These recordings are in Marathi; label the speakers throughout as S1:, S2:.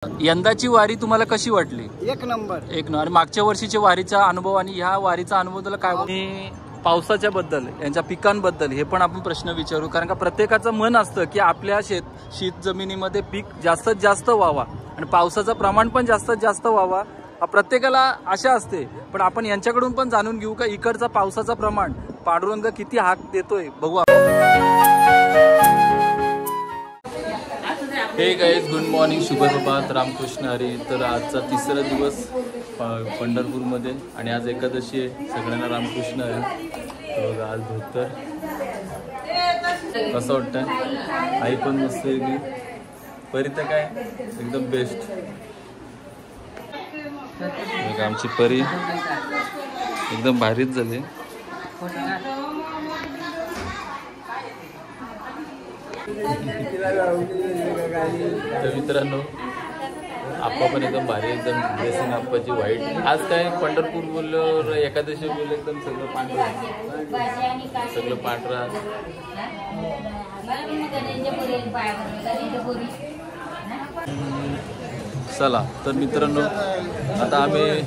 S1: यंदाची वारी तुम्हाला कशी वाटली?
S2: एक नंबर.
S1: आणि मागच्या वर्षीच्या वारीचा अनुभव आणि ह्या वारीचा अनुभव तुला काय? पावसाच्या बद्दल, यांच्या पिकांबद्दल हे पण आपण प्रश्न विचारू, कारण का प्रत्येकाचं मन असतं की आपल्या शेत जमिनीमध्ये पीक जास्तीत जास्त व्हावा आणि पावसाचं प्रमाण पण जास्तीत जास्त व्हावा, प्रत्येकाला आशा असते. पण आपण यांच्याकडून पण जाणून घेऊ का इकडचा पावसाचा प्रमाण पांडुरंग किती हाक देतोय, बघू. हे गाईज, गुड मॉर्निंग, शुभ प्रभात, रामकृष्ण हरी. तर आजचा तिसरा दिवस पंढरपूरमध्ये आणि आज एकादशी आहे. सगळ्यांना रामकृष्ण हरी. बघा आज धोतर कसं वाटतंय? आई पण मस्त आहे, परी तर काय एकदम बेस्ट. बघा आमची परी एकदम भारीच झाली. तर मित्रांनो, आप्पा पण एकदम भारी, एकदम ड्रेसिंग आप्पाची व्हाईट. आज काय पंढरपूर बोलल्यावर एकादशी बोललं एकदम सगळं पांढरं, सगळं पांढरा. चला तर मित्रांनो, आता आम्ही आहे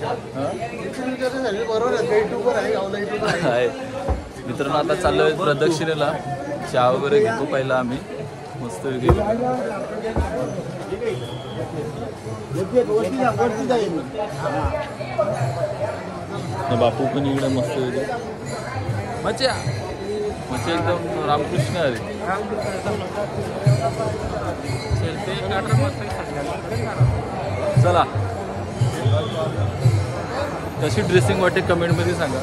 S1: मित्रांनो, आता चाललोय प्रदक्षिणेला. चहा वगैरे घेतो पहिला आम्ही मस्त वेगळी. बापू पण इकडे मस्त वेगळी मजा मजा एकदम. रामकृष्ण हरी. चला, कशी ड्रेसिंग वाटते कमेंटमध्ये सांगा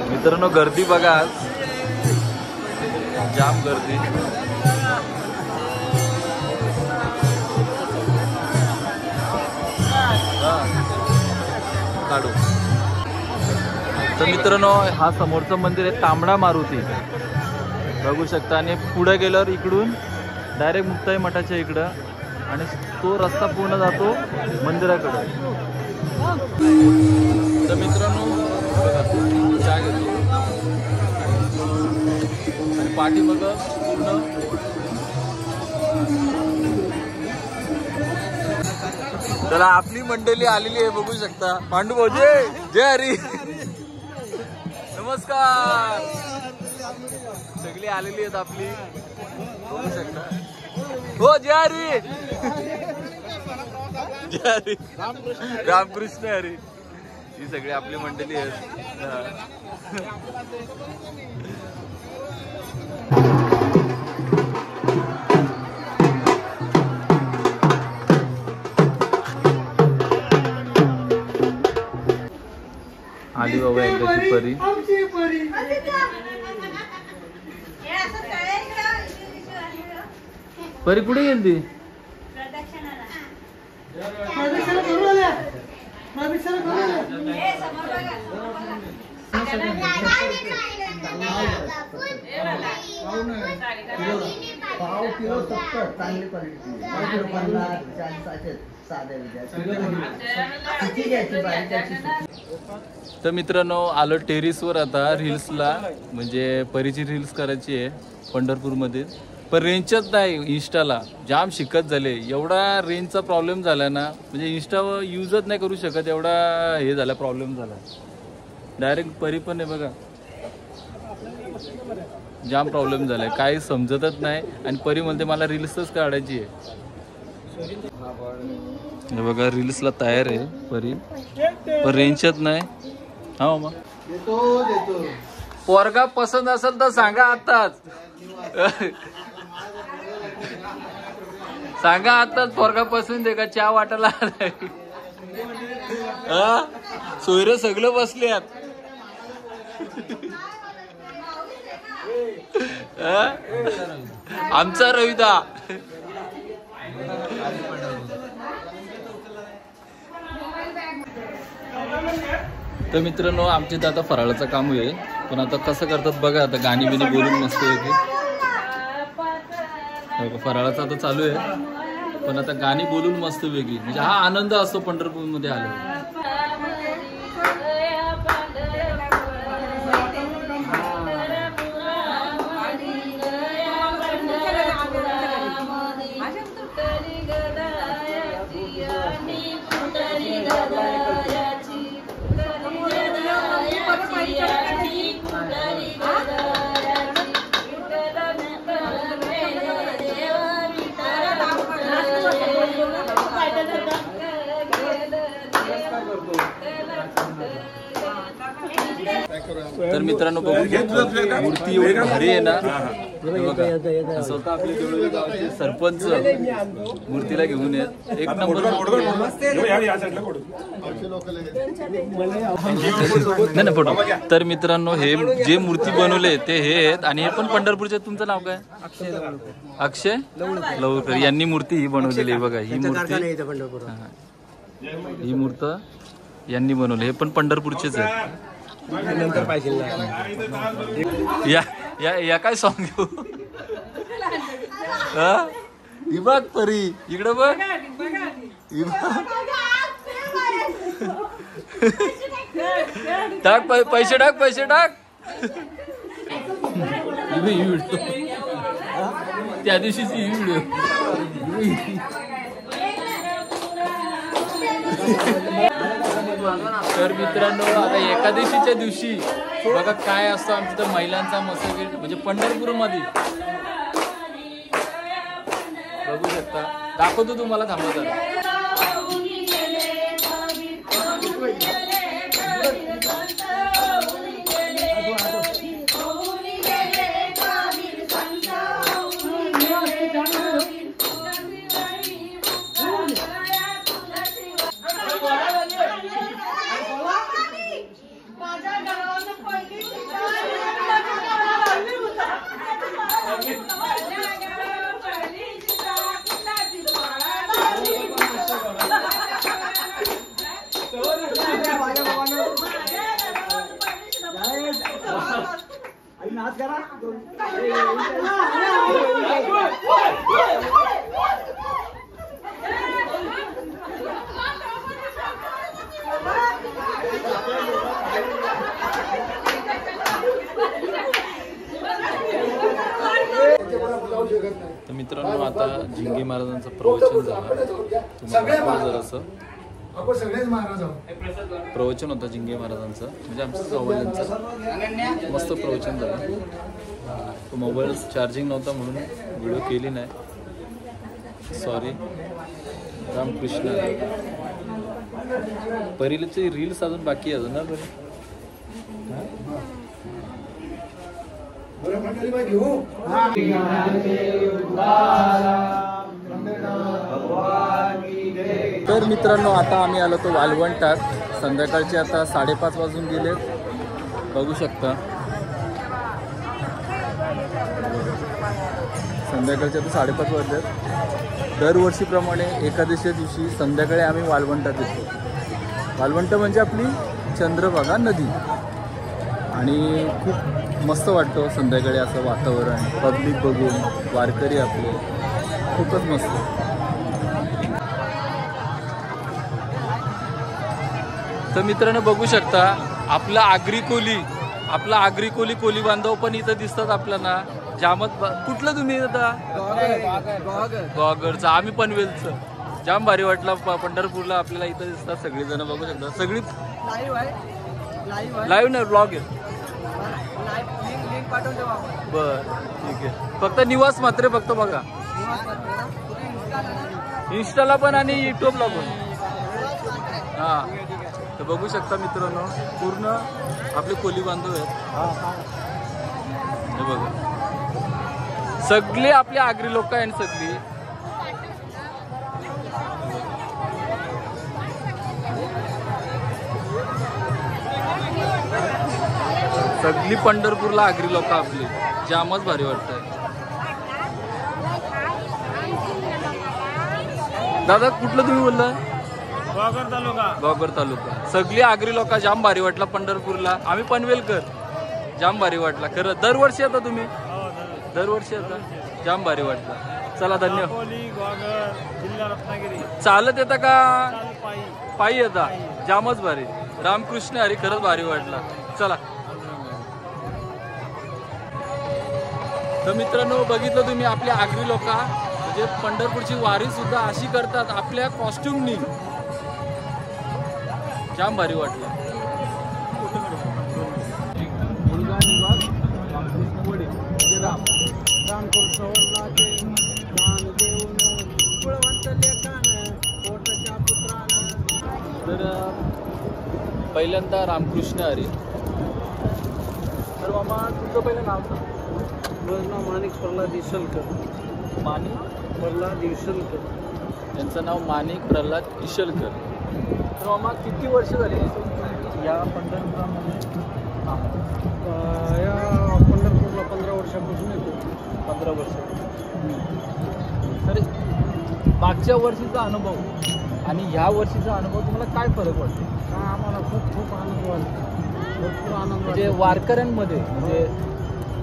S1: मित्रांनो. गर्दी बघा, आज जाम गर्दी. काढू. तर मित्रांनो, हा समोरचं मंदिर आहे तांबडा मारुती, बघू शकता. आणि पुढे गेल्यावर इकडून डायरेक्ट मुक्ताई मठाच्या इकडं, आणि तो रस्ता पूर्ण जातो मंदिराकडे. तर मित्रांनो, चहा घेतो आणि पाठी बघ पूर्ण त्याला आपली मंडळी आलेली आहे, बघू शकता. पांडू भाऊ, जय हरी, नमस्कार. सगळी आलेली आहेत आपली, बघू शकता. हो, जय हरी, जय हरी, रामकृष्ण हरी. ही सगळी आपली मंडळी आहेत. आली बाबा एकदाची परी. परी कुठे गेली? तर मित्रांनो, आलो टेरिसवर आता रील्सला, म्हणजे परीची रील्स करायची आहे पंढरपूरमध्ये. पण रेंजच नाही. इंस्टाला जाम शिकत झाले, एवढा रेंजचा प्रॉब्लेम झाला ना, म्हणजे इंस्टावर यूजच नाही करू शकत, एवढा हे झाला, प्रॉब्लेम झाला. डायरेक्ट परी पण आहे बघा, जाम प्रॉब्लेम झालाय, काही समजतच नाही. आणि परी म्हणते मला रील्सच काढायची आहे. हे बघा, रील्सला तयार आहे परी, पण रेंजच नाही. हा मग पोरगा पसंत असेल तर सांगा आताच, सांगा आताच. पोरगा पसंत आहे का? चहा वाटायला आलाय. सोयरे सगळं बसल्यात. आमचा रविदा. तर मित्रांनो, आमच्या इथं आता फराळाचं काम आहे, पण आता कसं करतात बघा. आता गाणी बिणी बोलून मस्त आहे की फराळाचं आता चालू आहे, पण आता गाणी बोलून मस्त वेगळी, म्हणजे हा आनंद असतो पंढरपूरमध्ये आलो. तर मित्रांनो बघू मूर्ती एवढी भारी आहे ना, बघा स्वतः आपले देवळी गावचे सरपंच मूर्तीला घेऊन येत. एक नंबर. नाही फोटो. तर मित्रांनो हे जे मूर्ती बनवले ते हे आहेत आणि हे पण पंढरपूरचे. तुमचं नाव काय? अक्षय लवकर यांनी मूर्ती ही बनवलेली आहे. बघा ही मूर्त यांनी बनवली. हे पण पंढरपूरचेच आहे.
S2: नंतर पाहिजे
S1: या काय सॉंग घेऊ. बघ परी इकडे बघ. टाक पैसे टाक पैसे टाक. त्या दिवशीची ही व्हिडिओ. तर मित्रांनो आता एकादशीच्या दिवशी बघा काय असतं आमच्या तर महिलांचा मसोबा म्हणजे पंढरपूर मध्ये बघू शकता. दाखवतो तुम्हाला. थांबा जरा. तर मित्रांनो आता झिंगे महाराजांचं प्रवचन झालं. जरासं प्रवचन होतं झिंगे महाराजांचं म्हणजे आमचं चव्हाण्यांचं. मस्त प्रवचन झालं. मोबाईल चार्जिंग नव्हता म्हणून व्हिडिओ केली नाही. सॉरी. रामकृष्ण. परीचे रील्स अजून बाकी आहे ना. तर मित्रांनो आता आम्ही आलो तो वालवंटात. संध्याकाळचे आता 5:30 वाजून गेले. बघू शकता संध्याकाळचे आता 5:30 वाजलेत. दरवर्षीप्रमाणे एकादशीच्या दिवशी संध्याकाळी आम्ही वालवंटात येतो. वालवंट म्हणजे आपली चंद्रभागा नदी. आणि खूप मस्त वाटतं संध्याकाळी असं वातावरण. पब्लिक बघून वारकरी आपले खूपच मस्त. तर मित्रांनो बघू शकता आपला आगरी कोली बांधव पण इथं दिसतात आपल्याला. जामत कुठलं तुम्ही आता? गॉगरचं. आम्ही पनवेलचं. जाम भारी वाटला. पंढरपूरला आपल्याला इथं दिसतात सगळेजण. बघू शकता सगळी लाईव्ह नाही ब्लॉग आहे. बर ठीक आहे. फक्त निवास मात्र फक्त बघा इंस्टाला पण आणि युट्यूबला पण. हा तर बघू शकता मित्रांनो पूर्ण आपले कोली बांधव आहेत. हे बघा सगळे आपले आगरी लोक आहेत. सगळी पंढरपूरला आगरी लोक आपली. जामच भारी वाटतंय. दादा कुठलं तुम्ही बोलला? गॉगर तालुका. सगळी आगरी लोक. जाम भारी वाटला पंढरपूरला. आम्ही पनवेलकर. जाम भारी वाटला खरं. दरवर्षी आता तुम्ही? दरवर्षी आता. जाम भारी वाटला. चला धन्यवाद. चालत येता का पायी येता? जामच भारी. रामकृष्ण हरी. खरंच भारी वाटला. चला. तर मित्रांनो बघितलं तुम्ही आपल्या आगरी लोक म्हणजे पंढरपूरची वारी सुद्धा अशी करतात आपल्या कॉस्ट्युमनी. जाम भारी वाटलं. तर पहिल्यांदा रामकृष्ण हरी. तर मामा तुमचं पहिलं नाव सांग.
S2: माझं नाव माणिक प्रल्हाद इशलकर.
S1: माणिक
S2: प्रल्हाद इशलकर.
S1: त्यांचं नाव माणिक प्रल्हाद इशलकर. तर मामा किती वर्ष झाली या पंढरपुरामध्ये?
S2: या पंढरपूरला 15 वर्षापासून येतो.
S1: 15 वर्ष. तर मागच्या वर्षीचा अनुभव आणि ह्या वर्षीचा अनुभव तुम्हाला काय फरक वाटतो?
S2: आम्हाला खूप खूप आनंद वाटतो. भरपूर आनंद
S1: म्हणजे वारकऱ्यांमध्ये म्हणजे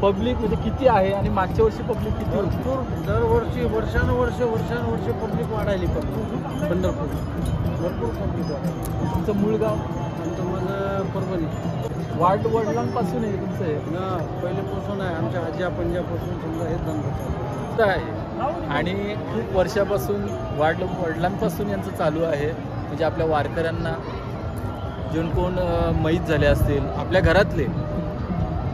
S1: पब्लिक म्हणजे किती आहे आणि मागच्या वर्षी पब्लिक किती होती?
S2: भरपूर दरवर्षी वर्षानुवर्षे पब्लिक वाढायली. पंढरपूर भरपूर पब्लिक वाढायली.
S1: तुमचं मूळ गाव?
S2: नंतर माझं परभणी.
S1: वडिलांपासून आहे तुमचं हे?
S2: पहिलेपासून आहे. आमच्या आज्या पंजापासून समजा हेच धंदा
S1: आहे आणि खूप वर्षापासून वडिलांपासून यांचं चालू आहे. म्हणजे आपल्या वारकऱ्यांना जे कोण माहीत झाले असतील आपल्या घरातले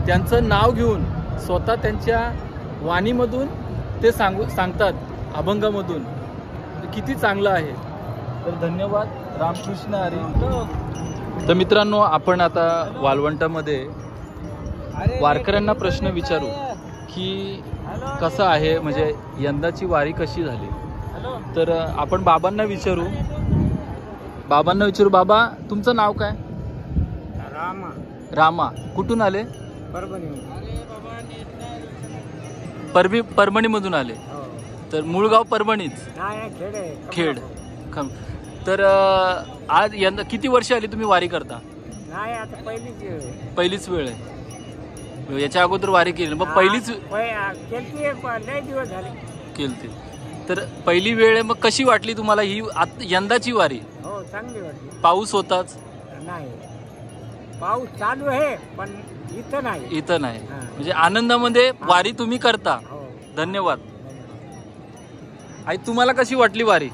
S1: त्यांचं नाव घेऊन स्वतः त्यांच्या वाणीमधून ते सांगतात अभंगामधून. किती चांगलं आहे. तर धन्यवाद. रामकृष्ण हरी. तर मित्रांनो आपण आता वाळवंटामध्ये वारकऱ्यांना प्रश्न विचारू की कसं आहे म्हणजे यंदाची वारी कशी झाली. तर आपण बाबांना विचारू. बाबा तुमचं नाव काय? रामा. कुठून आले? परभणीमधून आले. तर मूळ गाव परभणीच? खेड. तर आज यंदा किती वर्ष आली तुम्ही वारी करता? पहिलीच वेळ आहे. याच्या अगोदर वारी केली मग पहिलीच केलती. तर पहिली वेळ मग कशी वाटली तुम्हाला ही यंदाची वारी?
S2: चांगली वाटली.
S1: पाऊस होताच?
S2: नाही, पाऊस चालू आहे पण इथं नाही.
S1: म्हणजे आनंदामध्ये वारी तुम्ही करता. धन्यवाद. आई तुम्हाला कशी वाटली वारी?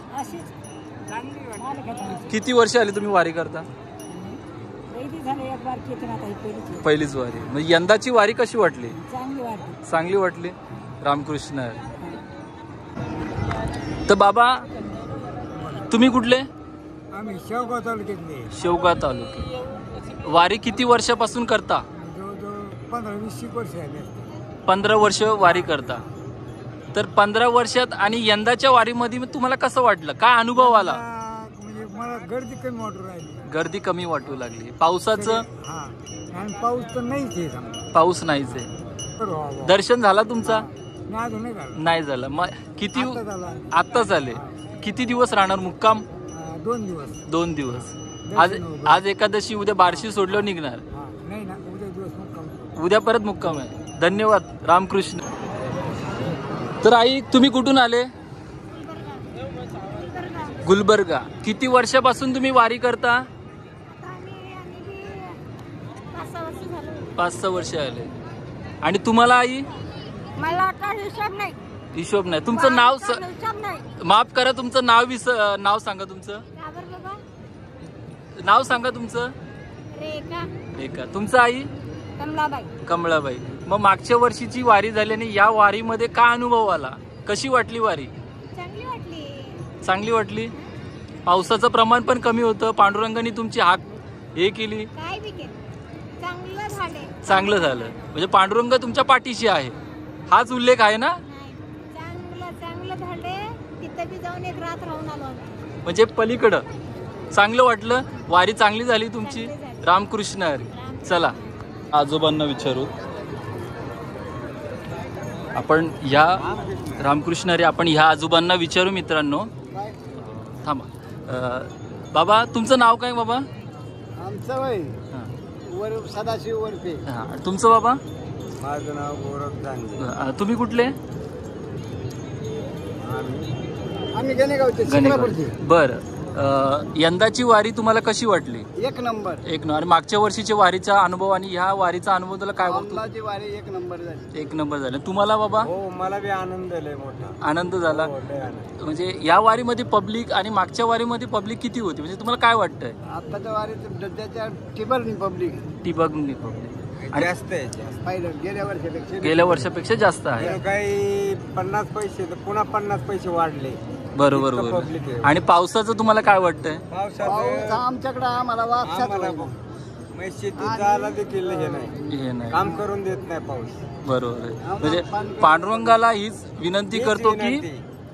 S1: किती वर्ष आली तुम्ही वारी करता? पहिलीच वारी. म्हणजे यंदाची वारी कशी वाटली? चांगली वाटली. रामकृष्ण. तर बाबा तुम्ही कुठले?
S2: आम्ही शेवगाव तालुक्यातले.
S1: शेवगाव तालुक्यात. वारी किती वर्षापासून करता?
S2: 15-20 वर्ष.
S1: 15 वर्ष वारी करता. तर 15 वर्षात आणि यंदाच्या वारीमध्ये तुम्हाला कसं वाटलं? काय अनुभव आला?
S2: म्हणजे मला गर्दी कमी वाटू राहिली.
S1: गर्दी कमी वाटू लागली. पावसाचं?
S2: पाऊस तर नाहीच.
S1: पाऊस नाहीच आहे. दर्शन झाला तुमचा? नाही झालं. मग किती? आत्ता झाले. किती दिवस राहणार मुक्काम? 2 दिवस. आज एकादशी, उद्या बार्शी सोडलं निघणार? उद्या परत मुक्काम आहे. धन्यवाद. रामकृष्ण. तर आई तुम्ही कुठून आले? गुलबर्गा. किती वर्षापासून तुम्ही वारी करता? 5-6 वर्ष आले. आणि तुम्हाला आई?
S3: मला काही हिशोब नाही.
S1: हिशोब नाही. तुमचं नाव माफ करा. तुमचं नाव सांगा. तुमचं नाव सांगा. तुमचं? रेखा. तुमचं आई? कमलाबाई. मग मागच्या वर्षीची वारी झाली आणि या वारीमध्ये काय अनुभव आला? कशी वाटली वारी? चांगली वाटली. पावसाचं प्रमाण पण कमी होतं. पांडुरंगाने तुमची हाक हे केली. चांगलं झालं. म्हणजे पांडुरंग तुमच्या पाठीशी आहे हाच उल्लेख आहे ना? म्हणजे पलीकडं चांगलं वाटलं. वारी चांगली झाली तुमची. रामकृष्ण हरी. चला आजोबांना विचारू आपण. या रामकृष्ण हरी. आपण ह्या आजोबांना विचारू मित्रांनो. थांबा. बाबा तुमचं नाव काय बाबा?
S2: आमचं सदाशिव वरपे.
S1: तुमचं बाबा?
S2: माझं नाव गौरव जांगे.
S1: तुम्ही कुठले?
S2: आम्ही गणेगावचे.
S1: बरं. यंदाची वारी तुम्हाला कशी वाटली?
S2: एक नंबर.
S1: आणि मागच्या वर्षीच्या वारीचा अनुभव आणि ह्या वारीचा अनुभव तुला काय वाटतो?
S2: वारी एक नंबर झाली.
S1: तुम्हाला बाबा?
S2: हो मला बी आनंद झाला. मोठा
S1: आनंद झाला. म्हणजे या वारीमध्ये पब्लिक आणि मागच्या वारीमध्ये पब्लिक किती होती? म्हणजे तुम्हाला काय वाटतंय?
S2: आताच्या वारीत टिबरनी पब्लिक
S1: जास्त आहे. गेल्या वर्षापेक्षा जास्त आहे.
S2: काही 50 पैसे तर पुन्हा 50 पैसे वाढले.
S1: बरोबर. आणि पावसाचं तुम्हाला काय वाटतंय?
S2: आमच्याकडे आम्हाला शेतीत जायला देखील हे नाही,
S1: हे नाही,
S2: काम करून देत नाही पाऊस.
S1: बरोबर आहे. म्हणजे पांडुरंगाला हीच विनंती करतो की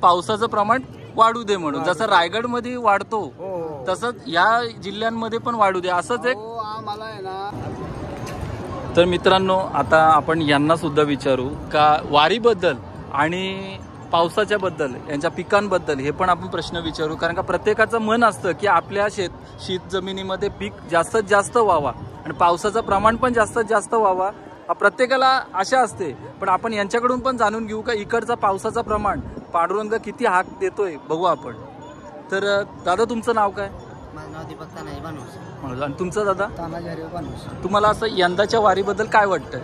S1: पावसाचं प्रमाण वाढू दे म्हणून. जसं रायगडमध्ये वाढतो तसंच या जिल्ह्यांमध्ये पण वाढू दे, असंच एक. तर मित्रांनो, आता आपण यांना सुद्धा विचारू का वारीबद्दल आणि पावसाच्या बद्दल, यांच्या पिकांबद्दल हे पण आपण प्रश्न विचारू. कारण का प्रत्येकाचं मन असतं की आपल्या शेत जमिनीमध्ये पीक जास्तीत जास्त व्हावा आणि पावसाचं प्रमाण पण जास्तीत जास्त व्हावा, प्रत्येकाला आशा असते. पण आपण यांच्याकडून पण जाणून घेऊ का इकडचा पावसाचं प्रमाण पांडुरंग किती हाक देतोय, बघू आपण. तर दादा, तुमचं नाव काय?
S4: माझं नाव दीपक तानाजी बनवस.
S1: आणि तुमचं दादा?
S4: तानाजी हरिभाऊ बनवस.
S1: तुम्हाला असं यंदाच्या वारीबद्दल काय वाटतंय?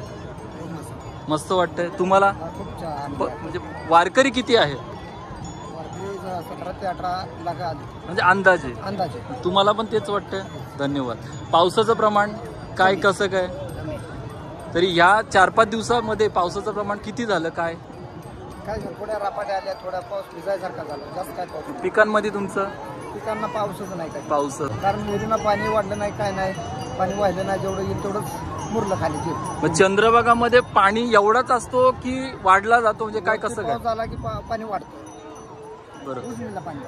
S1: मस्त वाटतंय तुम्हाला?
S4: खूप छान.
S1: म्हणजे वारकरी किती आहेत?
S4: 17 ते 18 लाख
S1: म्हणजे अंदाजे तुम्हाला पण तेच वाटतंय? धन्यवाद. पावसाचं प्रमाण काय, कसं काय? तरी ह्या 4-5 दिवसामध्ये पावसाचं प्रमाण किती झालं? काय
S4: थोड्या रापाट्या आल्या, थोडा पाऊस भिजायसारखा झाला, जास्त काय पाऊस.
S1: पिकांमध्ये तुमचं?
S4: पिकांना पाऊसच नाही काय.
S1: पाऊस
S4: कारण विहिरीला पाणी वाढलं नाही, काय नाही, पाणी वाहिलं नाही, जेवढं येईल तेवढंच मुरलं खाली.
S1: मग चंद्रभागामध्ये पाणी एवढाच असतो की वाढला जातो? म्हणजे काय, कसं काय?
S4: पाऊस झाला की पाणी वाढतं.
S1: बरोबर.
S4: उजनीला पाणी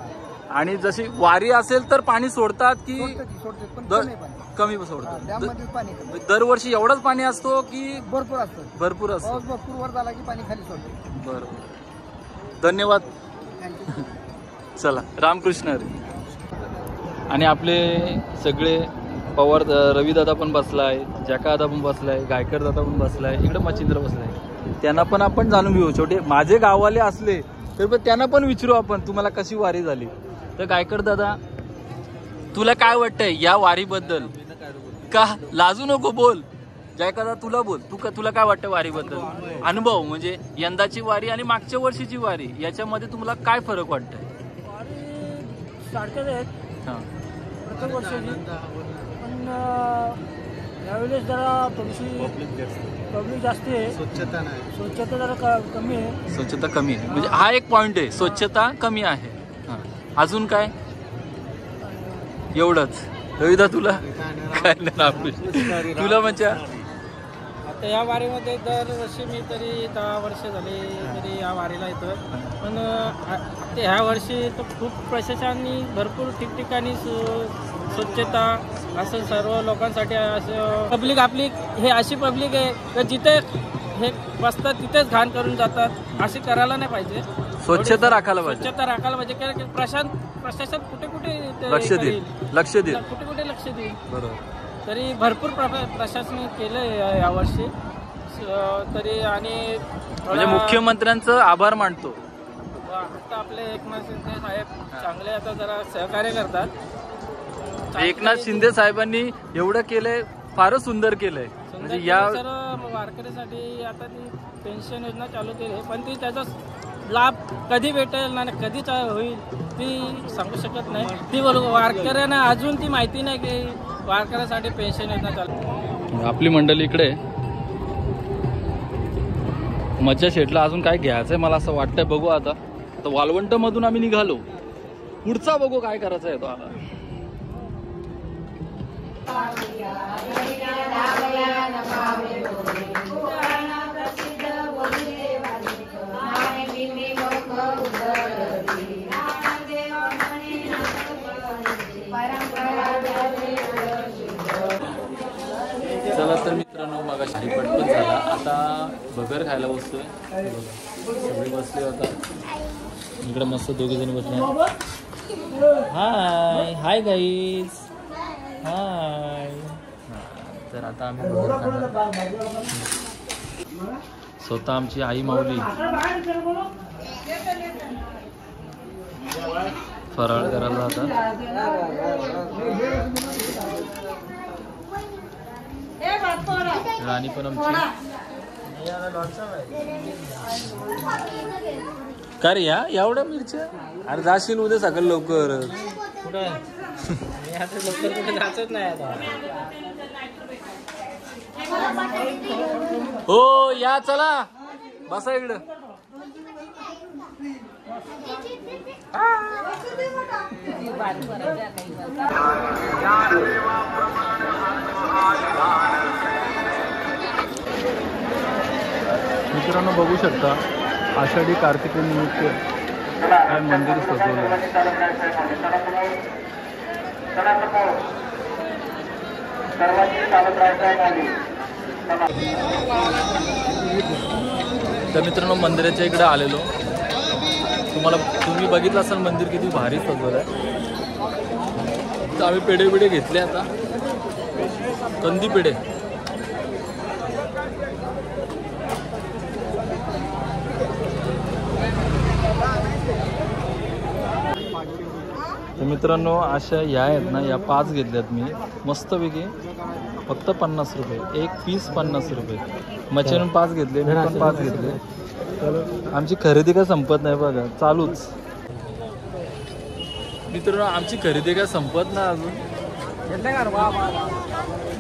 S1: आणि जशी वारी असेल तर पाणी सोडतात की
S4: सोडते, पण
S1: कमी सोडतात?
S4: डॅममध्येच पाणी कमी.
S1: दरवर्षी एवढंच पाणी असतो की
S4: भरपूर असतं?
S1: भरपूर असतं.
S4: पाऊस भरपूर वर झाला की पाणी खाली सोडते.
S1: बरोबर, धन्यवाद. चला, रामकृष्ण हरी. आणि आपले सगळे पवार, रविदादा पण बसलाय, जॅका दादा पण बसलाय, गायकर दादा पण बसलाय, इकडे मच्छिंद्र बसलाय. त्यांना पण आपण जाणून घेऊ. छोटे माझे गाववाले असले तर पण त्यांना पण विचारू आपण, तुम्हाला कशी वारी झाली. तर गायकर दादा, तुला काय वाटतंय या वारीबद्दल? का लाजू नको, बोल. जयका दादा, तुला बोल, तुला काय वाटतं वारीबद्दल? अनुभव म्हणजे यंदाची वारी आणि मागच्या वर्षीची वारी याच्यामध्ये तुम्हाला काय फरक वाटतंय?
S5: सारखेच आहेत प्रत्येक वर्षाची, पण यावेळेस जरा थोडीशी पब्लिक जास्त आहे. स्वच्छता जरा कमी आहे.
S1: स्वच्छता कमी आहे म्हणजे हा एक पॉइंट आहे, स्वच्छता कमी आहे. अजून काय? एवढंच. रविदा, तुला काय नाही? तुला म्हणजे
S5: आता या वारीमध्ये दरवर्षी मी तरी 10 वर्ष झाले तरी या वारीला येतो, पण ह्या वर्षी तर खूप प्रशासनाने भरपूर ठिकठिकाणी स्वच्छता असं सर्व लोकांसाठी असं पब्लिक आपली हे अशी पब्लिक आहे की जिथे हे बसतात तिथेच घाण करून जातात. अशी करायला नाही पाहिजे.
S1: स्वच्छता राखायला पाहिजे.
S5: स्वच्छता राखायला पाहिजे. कारण प्रशासन कुठे कुठे
S1: लक्ष देईल,
S5: कुठे कुठे लक्ष देईल.
S1: बरोबर.
S5: तरी भरपूर प्रशासन केलं यावर्षी तरी. आणि
S1: म्हणजे मुख्यमंत्र्यांचं आभार मानतो.
S5: आता आपले एकनाथ शिंदे साहेब चांगले आता जरा सहकार्य करतात.
S1: एकनाथ शिंदे साहेबांनी एवढं केलंय, फारच सुंदर केलंय. म्हणजे या
S5: वारकऱ्यासाठी आता ती पेन्शन योजना चालू केली, पण ती त्याचा लाभ कधी भेटेल आणि कधी होईल ती सांगू शकत नाही. ती वारकऱ्यांना अजून ती माहिती नाही की वारकऱ्यासाठी पेन्शन योजना चालू.
S1: आपली मंडळी इकडे मज्जा शेटला अजून काय घ्यायचंय मला असं वाटतंय. बघू आता वालवंट मधून आम्ही निघालो, पुढचा बघू काय करायचं आहे तो आता. चला तर मित्रांनो, मग हरिपाठ पण झाला, आता भगर खायला बसतोय. सगळे बसले होता इकडे, मस्त दोघे जण बसले. हाय गाईज, हाय. तर आता आम्ही भगर खाणार. स्वतः आमची आई माऊली फराळ करायला आता. राणी पण आमची. का रे या एवढ्या मिरच्या? अरे जाशील उद्या सकाळी लवकर.
S5: कुठं लवकर कुठे जायचंच नाही आता.
S1: हो या, चला बसा इकडं. मित्रांनो बघू शकता आषाढी कार्तिकी निमित्त काय मंदिर सजवलं. तर मित्रांनो मंदिराच्या इकडे आलेलो. तुम्ही बघितलं असाल मंदिर किती भारी सजवलं आहे. तर आम्ही पेढे घेतले आता कंदी पेढे. तर मित्रांनो अशा या आहेत ना, या 5 घेतल्यात मी मस्तपैकी. फक्त 50 रुपये एक पीस, 50 रुपये. मच्छीनं 5 घेतले, मी पण 5 घेतले. आमची खरेदी काय संपत नाही बघा, चालूच. मित्रांनो आमची खरेदी काय संपत नाही अजून.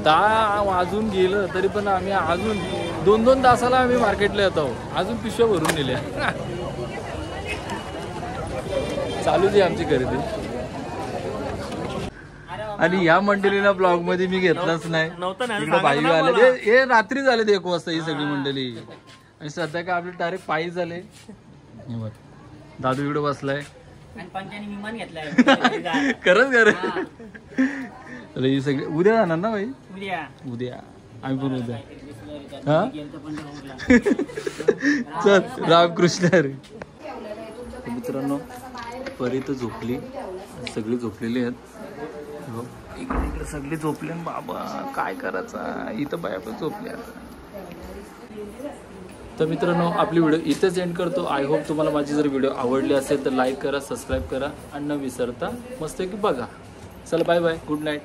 S1: 10 वाजून गेलं तरी पण आम्ही अजून 2-2 तासाला आम्ही मार्केटला येतो. अजून पिशव्या भरून नेल्या. चालूच आहे आमची खरेदी. आणि या मंडळीला ब्लॉग मध्ये मी घेतलाच नाही. इकडे बाई आले, हे रात्री झाले 1 वाजता ही सगळी मंडळी. आणि सध्या काय आपले डायरेक्ट पायी झाले. दादू इकडे बसलाय. खरंच ही सगळी उद्या जाणार ना बाई. उद्या आम्ही पण उद्या. हा चल रामकृष्ण रे. मित्रांनो परी तर झोपली, सगळी झोपलेली आहेत. इकडे सगळे झोपले. बाबा काय करायचा, इथं बाया पण झोपल्या. तर मित्रांनो आपली व्हिडिओ इथेच एंड करतो. आय होप तुम्हाला माझी जर व्हिडिओ आवडली असेल तर लाईक करा, सबस्क्राईब करा आणि न विसरता मस्त की बघा. चला बाय बाय, गुड नाईट.